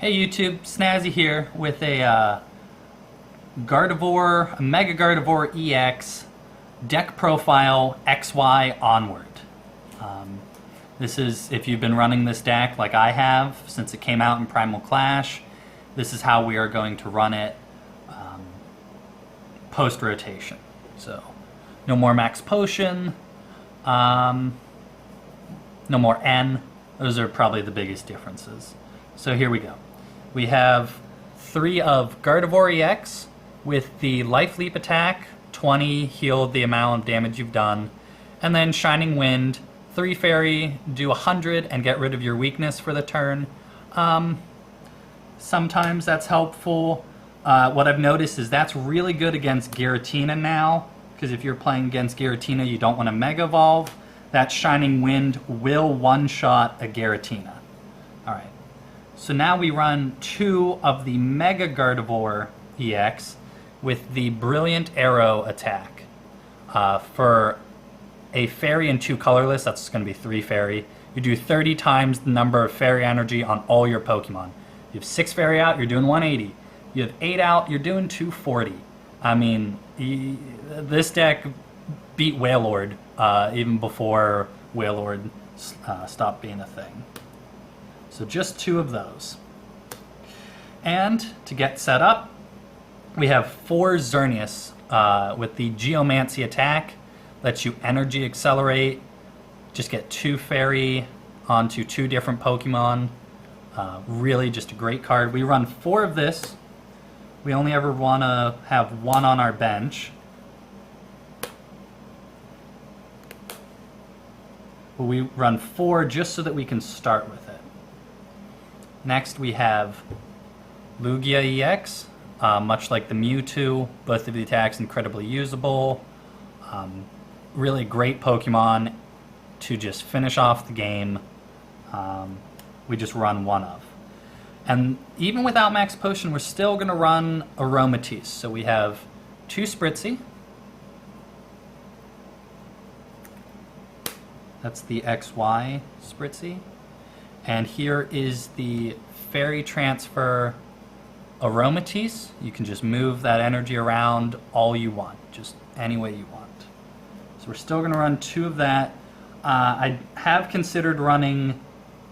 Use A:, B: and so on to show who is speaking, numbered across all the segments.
A: Hey YouTube, Snazzy here with a Gardevoir, a Mega Gardevoir EX deck profile XY onward. This is, if you've been running this deck like I have since it came out in Primal Clash, this is how we are going to run it post-rotation. So, no more Max Potion, no more N. Those are probably the biggest differences. So here we go. We have 3 of Gardevoir EX with the Life Leap attack, 20, healed the amount of damage you've done, and then Shining Wind, 3 Fairy, do 100 and get rid of your weakness for the turn. Sometimes that's helpful. What I've noticed is that's really good against Giratina now, because if you're playing against Giratina you don't want to Mega Evolve. That Shining Wind will one-shot a Giratina. Alright. So now we run 2 of the Mega Gardevoir EX with the Brilliant Arrow attack. For a Fairy and 2 colorless, that's going to be 3 Fairy. You do 30 times the number of Fairy energy on all your Pokemon. You have 6 Fairy out, you're doing 180. You have 8 out, you're doing 240. I mean, this deck beat Wailord even before Wailord stopped being a thing. So just 2 of those. And to get set up, we have 4 Xerneas with the Geomancy attack. Lets you energy accelerate. Just get 2 Fairy onto 2 different Pokemon. Really just a great card. We run 4 of this. We only ever want to have 1 on our bench. But we run 4 just so that we can start with it. Next we have Lugia EX, much like the Mewtwo, both of the attacks incredibly usable. Really great Pokemon to just finish off the game. We just run 1 of. And even without Max Potion, we're still going to run Aromatisse. So we have 2 Spritzy. That's the XY Spritzy. And here is the Fairy Transfer Aromatisse. You can just move that energy around all you want, just any way you want. So we're still going to run 2 of that. I have considered running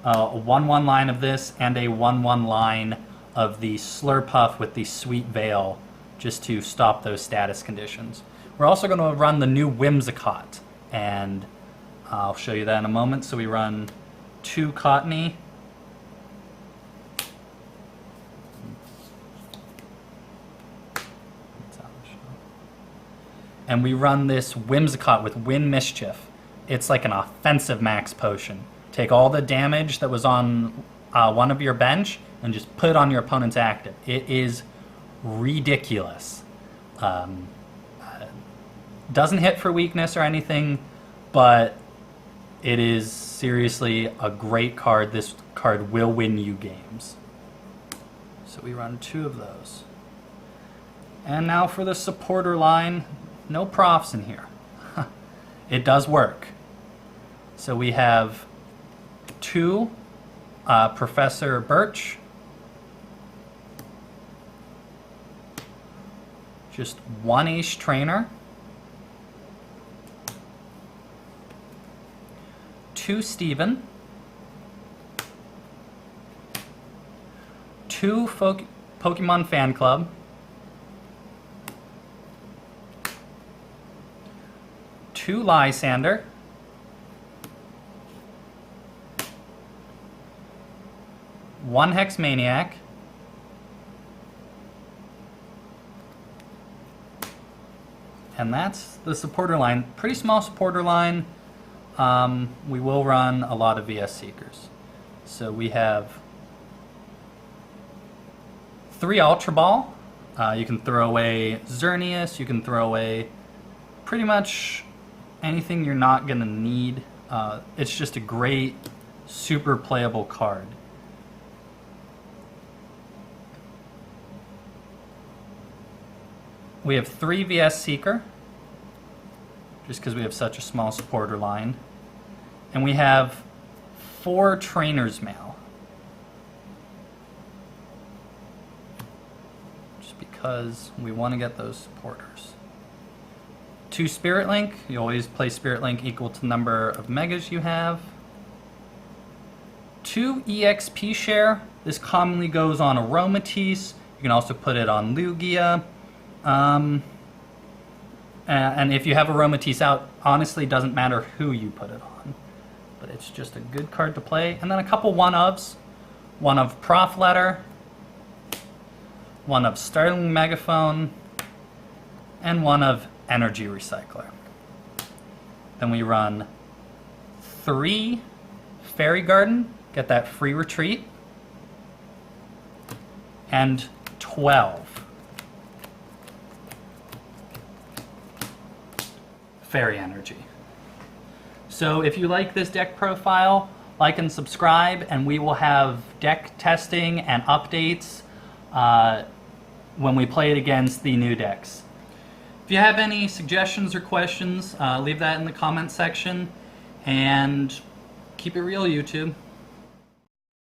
A: a 1-1 line of this and a 1-1 line of the Slurpuff with the Sweet Veil, just to stop those status conditions. We're also going to run the new Whimsicott, and I'll show you that in a moment. So we run 2 Cottony. And we run this Whimsicott with Wind Mischief. It's like an offensive Max Potion. Take all the damage that was on one of your bench and just put it on your opponent's active. It is ridiculous. Doesn't hit for weakness or anything, but it is seriously a great card. This card will win you games. So we run 2 of those. And now for the supporter line. No profs in here. It does work. So we have 2 Professor Birch. Just 1 Ace Trainer. 2 Steven. 2 Pokemon Fan Club. 2 Lysander. 1 Hexmaniac. And that's the supporter line. Pretty small supporter line. We will run a lot of VS Seekers. So we have 3 Ultra Ball. You can throw away Xerneas. You can throw away pretty much anything you're not going to need. It's just a great, super playable card. We have 3 VS Seeker, just because we have such a small supporter line. And we have 4 Trainer's Mail. just because we want to get those supporters. 2 Spirit Link. You always play Spirit Link equal to the number of megas you have. 2 EXP share. This commonly goes on Aromatisse. You can also put it on Lugia. And if you have Aromatisse out, honestly, it doesn't matter who you put it on. But it's just a good card to play. And then a couple one-ofs. One of Prof Letter, one of Startling Megaphone, and one of Energy Recycler. Then we run 3 Fairy Garden, get that free retreat, and 12 Fairy Energy. So if you like this deck profile, like and subscribe, and we will have deck testing and updates when we play it against the new decks. If you have any suggestions or questions, leave that in the comment section, and keep it real, YouTube.